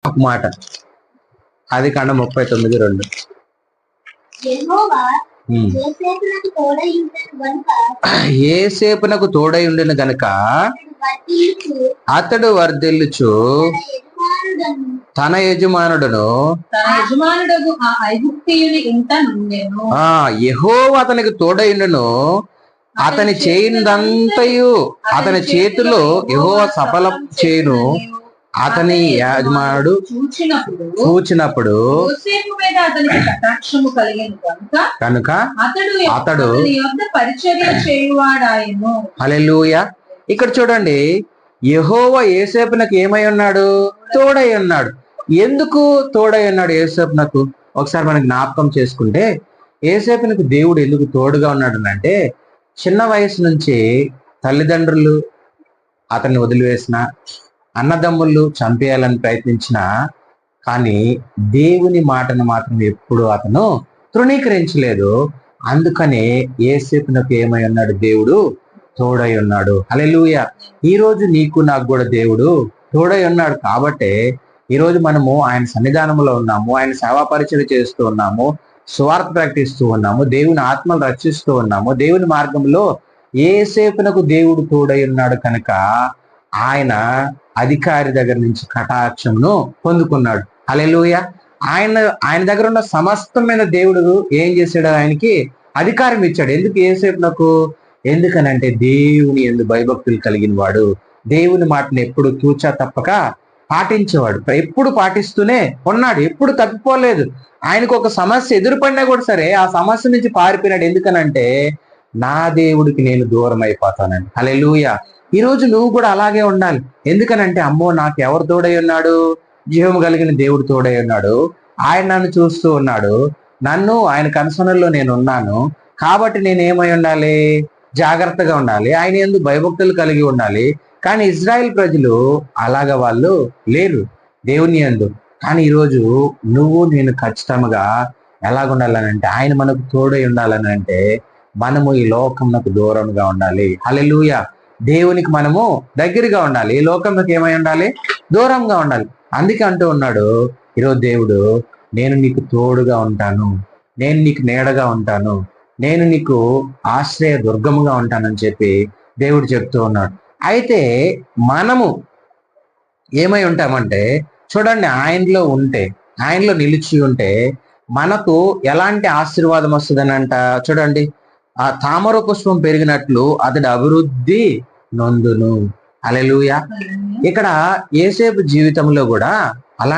ఒక మాట, అది కాండం 39:2. యేసేపునకు తోడై ఉండెను గనుక అతడు వర్ధిల్లుచు తన యజమానుడును యెహోవా అతనికి తోడైండును, అతని చేయనిదంతయు అతని చేతిలో యెహోవా సఫలం చేయును. అతని యజమానుడు చూచినప్పుడు కనుక అతడు హల్లెలూయా. ఇక్కడ చూడండి, యెహోవా యోసేపునకు ఏమై ఉన్నాడు? తోడై ఉన్నాడు. ఎందుకు తోడై ఉన్నాడు యోసేపునకు? ఒకసారి మనం జ్ఞాపకం చేసుకుంటే, యోసేపునకు దేవుడు ఎందుకు తోడుగా ఉన్నాడు అంటే, చిన్న వయసు నుంచి తల్లిదండ్రులు అతన్ని వదిలివేసిన, అన్నదమ్ములు చంపేయాలని ప్రయత్నించిన, కానీ దేవుని మాటను మాత్రం ఎప్పుడు అతను తృణీకరించలేదు. అందుకనే యోసేపునకు ఏమై ఉన్నాడు? దేవుడు తోడై ఉన్నాడు. హల్లెలూయా. ఈ రోజు నీకు నాకు కూడా దేవుడు తోడై ఉన్నాడు. కాబట్టే ఈరోజు మనము ఆయన సన్నిధానంలో ఉన్నాము, ఆయన సేవా పరిచయం చేస్తూ ఉన్నాము, స్వార్థ ప్రకటిస్తూ ఉన్నాము, దేవుని ఆత్మలు రక్షిస్తూ ఉన్నాము. దేవుని మార్గంలో యోసేపునకు దేవుడు తోడై ఉన్నాడు కనుక ఆయన అధికారి దగ్గర నుంచి కటాక్షమును పొందుకున్నాడు. హల్లెలూయా. ఆయన దగ్గర ఉన్న సమస్తమైన దేవుడు ఏం చేశాడు? ఆయనకి అధికారం ఇచ్చాడు. ఎందుకు యోసేపునకు? ఎందుకనంటే దేవుని యందు భయభక్తులు కలిగిన వాడు, దేవుని మాటను ఎప్పుడు తూచా తప్పక పాటించేవాడు. ఎప్పుడు పాటిస్తూనే ఉన్నాడు, ఎప్పుడు తప్పిపోలేదు. ఆయనకు ఒక సమస్య ఎదురుపడినా కూడా సరే ఆ సమస్య నుంచి పారిపోయినాడు. ఎందుకనంటే నా దేవుడికి నేను దూరం అయిపోతానండి. హల్లెలూయా. ఈ రోజు నువ్వు కూడా అలాగే ఉండాలి. ఎందుకనంటే అమ్మో, నాకు ఎవరు తోడై ఉన్నాడు? జీవం కలిగిన దేవుడు తోడై ఉన్నాడు. ఆయన నన్ను చూస్తూ ఉన్నాడు, నన్ను ఆయన కన్సర్న్లో నేను ఉన్నాను. కాబట్టి నేను ఏమై ఉండాలి? జాగ్రత్తగా ఉండాలి, ఆయన యందు భయభక్తులు కలిగి ఉండాలి. కానీ ఇజ్రాయెల్ ప్రజలు అలాగా వాళ్ళు లేరు దేవుని యందు. కానీ ఈరోజు నువ్వు నేను ఖచ్చితంగా ఎలాగుండాలనంటే, ఆయన మనకు తోడై ఉండాలని అంటే మనము ఈ లోకంకు దూరంగా ఉండాలి. హల్లెలూయా. దేవునికి మనము దగ్గరగా ఉండాలి, ఈ లోకంలోకి ఏమై ఉండాలి? దూరంగా ఉండాలి. అందుకే అంటూ ఉన్నాడు ఈరోజు దేవుడు, నేను నీకు తోడుగా ఉంటాను, నేను నీకు నీడగా ఉంటాను, నేను నీకు ఆశ్రయ దుర్గముగా ఉంటానని చెప్పి దేవుడు చెప్తూ ఉన్నాడు. అయితే మనము ఏమై ఉంటామంటే, చూడండి, ఆయనలో ఉంటే, ఆయనలో నిలిచి ఉంటే మనకు ఎలాంటి ఆశీర్వాదం వస్తుందని అంట. చూడండి, ఆ తామర పుష్పం పెరిగినట్లు అతడు అభివృద్ధి నొందును. హల్లెలూయా. ఇక్కడ యోసేపు జీవితంలో కూడా